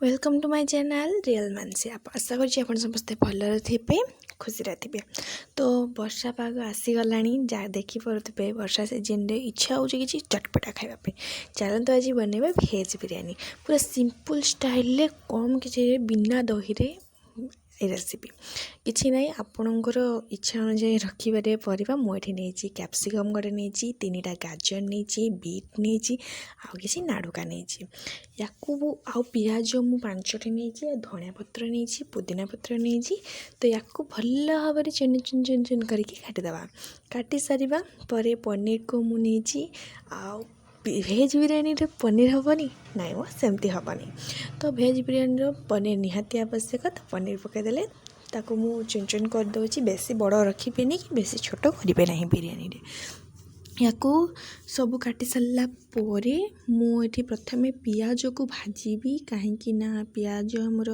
Welcome to my channel real Mansi. आप आशा कर समस्ते भलरे थे खुशी थे। तो वर्षा पाग आसीगला जहाँ देखिपे वर्षा सीजन रे इच्छा हो कि चटपटा खावाई। चलते आज बनवा भेज बिरयानी पूरा सिंपल स्टाइल कम कि बिना दही रे रेसिपी किसी ना आपणकर इच्छा अनुजाई रखिपारे परिबा। मुझे नहीं कैप्सिकम गोटे नहीं, 3टा गाजर नहीं, बीट नहीं, आउ किसी नाड़ुका नहीं। या आउ पिज मु 5टी नहीं, धनिया पत्र नहीं, पुदीना पत्र नहीं। तो या भल भाव चुन चुन चुन चुन करके काटिदेवा। काटी सारिबा परे पनीर को मु नहीं आउ भेज बिरयानी रे पनीर हेनी नाई वो सेमती हेनी। तो भेज बिरयानी पनीर निहाती आवश्यक। तो पनीर पकईदे ताको मु चुन चुन करदे। बेसी बड़ रखिपेनि कि बेसी छोट करें ना बिरयानी रे। या सब काटी सारा मुझे प्रथम पिज को भाजी कहीं पिज आमर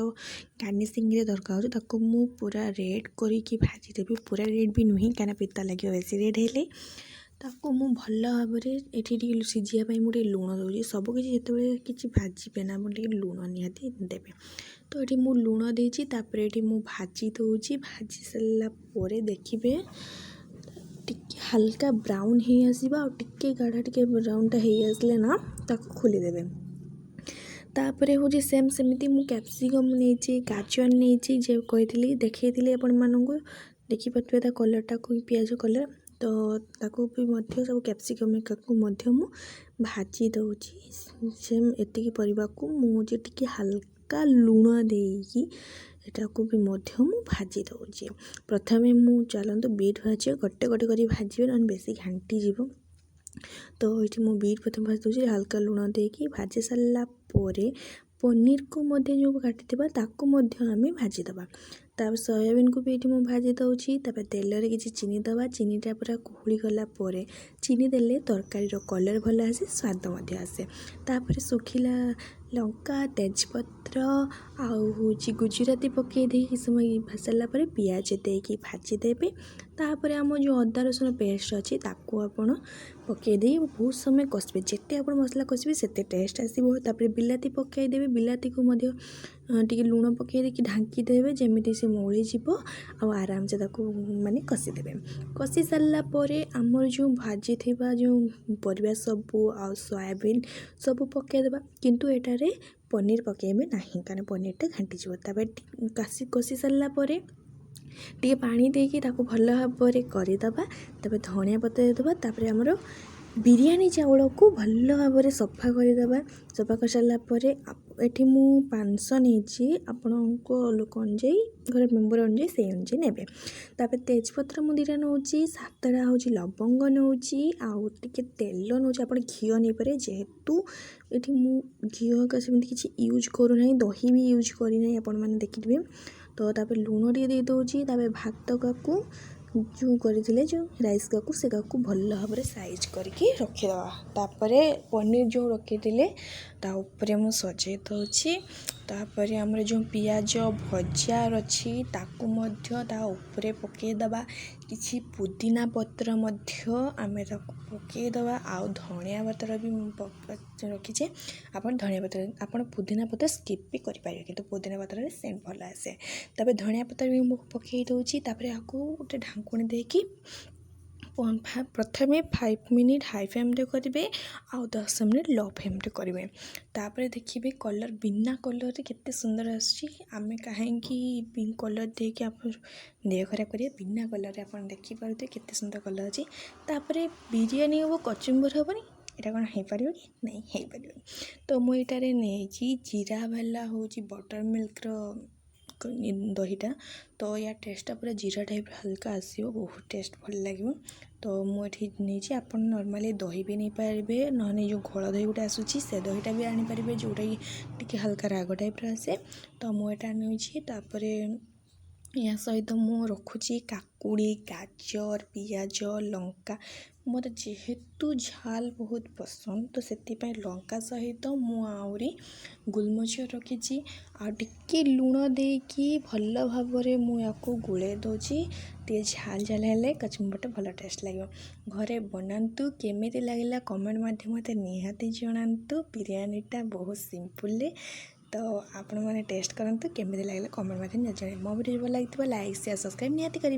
गार्निशिंग रे दरकार हो मु पूरा रेड करके भाजीदेवी। पूरा रेड भी नुह कहीं पिता लगे बेसी रेड हेले ताको मु भल भाव ये सीझापी मुझे लुण दूसरी। सबकि जो कि भाजपे ना मुझे लुण निहाती देवे। तो ये मु लुण देती ये मु भाजी दूसरी। भाजी सारापर देखिए टिके हल्का ब्राउन हो आसवा और टिके गाढ़ा टिके ब्राउनटा हो आसले ना ताको खोलीदेवे। तापर हूँ सेम सेमती मु कैप्सिकम नहीं, गाजर नहीं जो कही देखी आपण मानू देखिपे कलरटा को पिज कलर। तो ताकू भी सब कैप्सिकम मु भाजी दूची। सेम एतिकी परिबा को मुझे टिके हल्का लुण देकी एटा को भी मु भाजी दूची। प्रथमे मु चलतु बीट भाजी गोटे गोटे कर भाजी ना बेसी घाटी जीव। तो ये मु बीट प्रथम भाजी दूसरी हल्का लुण देकी भाजी सारापर पनीर को जो काटी आम भाजीदे। तापर सोयाबीन को भी ये भाजी दूची। तेल किसी चीनी दवा। चीनीटा पूरा कुहुली गलापर चीनी देले तरकारी कलर भल आसे स्वाद आसे। तापर सुखिला लंका तेजपत्र आउ गुजराती पकईदे कि समय सारापर पिज देकी भाजीदेवे। तापर आम जो अदा रसुण पेस्ट अच्छी ताकू आपण पकईदे बहुत समय कषे। जिते आप मसला कषे से टेस्ट आसो। बिलाती पकईदेवे। बिलाती को टी लुण पकईदे ढांकीदेवे जमी से मौलीज आराम से माने कषिदेवे। कषि सारापर आमर जो भाजी थी जो परिवा सबू आ सोयाबीन सबू पकईदेवा। किंतु एटारे पनीर पकईबे ना कारण पनीरटा घांटीज। कषि सारापर टे पानी देकी भल भाव करदे। धनिया पत्र देवा। आमर बिरयानी चाउल को भल भाव सफा करदे। सफा कर सारापर ये मु 500 नहीं आपण लोक अनुजाई घर मेम्बर अनुजाई से अनुजाई ने। तापर तेजपत्र मु 2टा नौ 7टा हूँ लवंग नौ आउ टे तेल नौ। आप घी नहीं पारे जेहेतु ये मु घी का सेमती किसी यूज करूना। दही भी यूज करना आपण मैंने देखिए। तो तापर लुण टे दे दूची। तापर भात का जो करते जो राइस का भल भाव साइज करके रखीदे। तापर पनीर जो रखी ताऊपर मु सजे दूची। तापर आमर जो पियाज भजा अच्छी ताकू ऊपर पकईदे। किसी पुदीना पत्र आम पकईदे। आउ धनिया पत्र भी रखीचे। आप धनिया पत्र आप पुदीना पत्र स्किप भी करेंगे कि पुदीना पत्र सेंट भल आसे। तापर धनिया पत्र भी पकई दूची। तापर आपको गोटे ढांकुणी देकी प्रथमे 5 मिनिट हाई फ्लेम रे करेंगे आउ 10 मिनिट लो फ्लेम रे करेंगे। तापर देखिए कलर बिना कलर रे केते सुंदर आमे कहीं पिंक कलर देके आप देह खराब करिए। बिना कलर रे आप देखिपे केते सुंदर कलर अच्छी। तापर बिरयानी वो कचुम्बर हेनी यहाँ कौन हो पार कि नहीं हो पार। तो मुझे नहीं जीरा वाला हूँ बटर मिल्क दहीटा। तो या टेस्टा पूरा जीरा टाइप हल्का आसो बहुत टेस्ट भल लगे। तो मुझे नहीं आप नॉर्मली दही भी नहीं पारे ना जो घोल दही गोटे आसूसी से दहीटा भी आनीपारे जोटा कि हल्का राग टाइप आसे। तो मुझे नहीं या सहित मु रखुची काकुड़ी गाजर पियाज लंका। मोर जेहेतु झाल बहुत पसंद तो से लंका सहित मु आउरी गोलमरीच रखी आ टिके लुण देकी भल भाव मुझे गोले दूची। टे झाल झाल हेले कचुम्बरटा भल टेस्ट लगे। घरे बनातु केमिति लागला कमेंट माध्यम निहाती जनातु। बिरयानीटा बहुत सिंपल तो आपण मैंने टेस्ट करंतु केमिति लागला कमेंट माध्यम जणाइबे। मो वीडियो भल लगी लाइक शेयर सब्सक्राइब निहाती करिवे।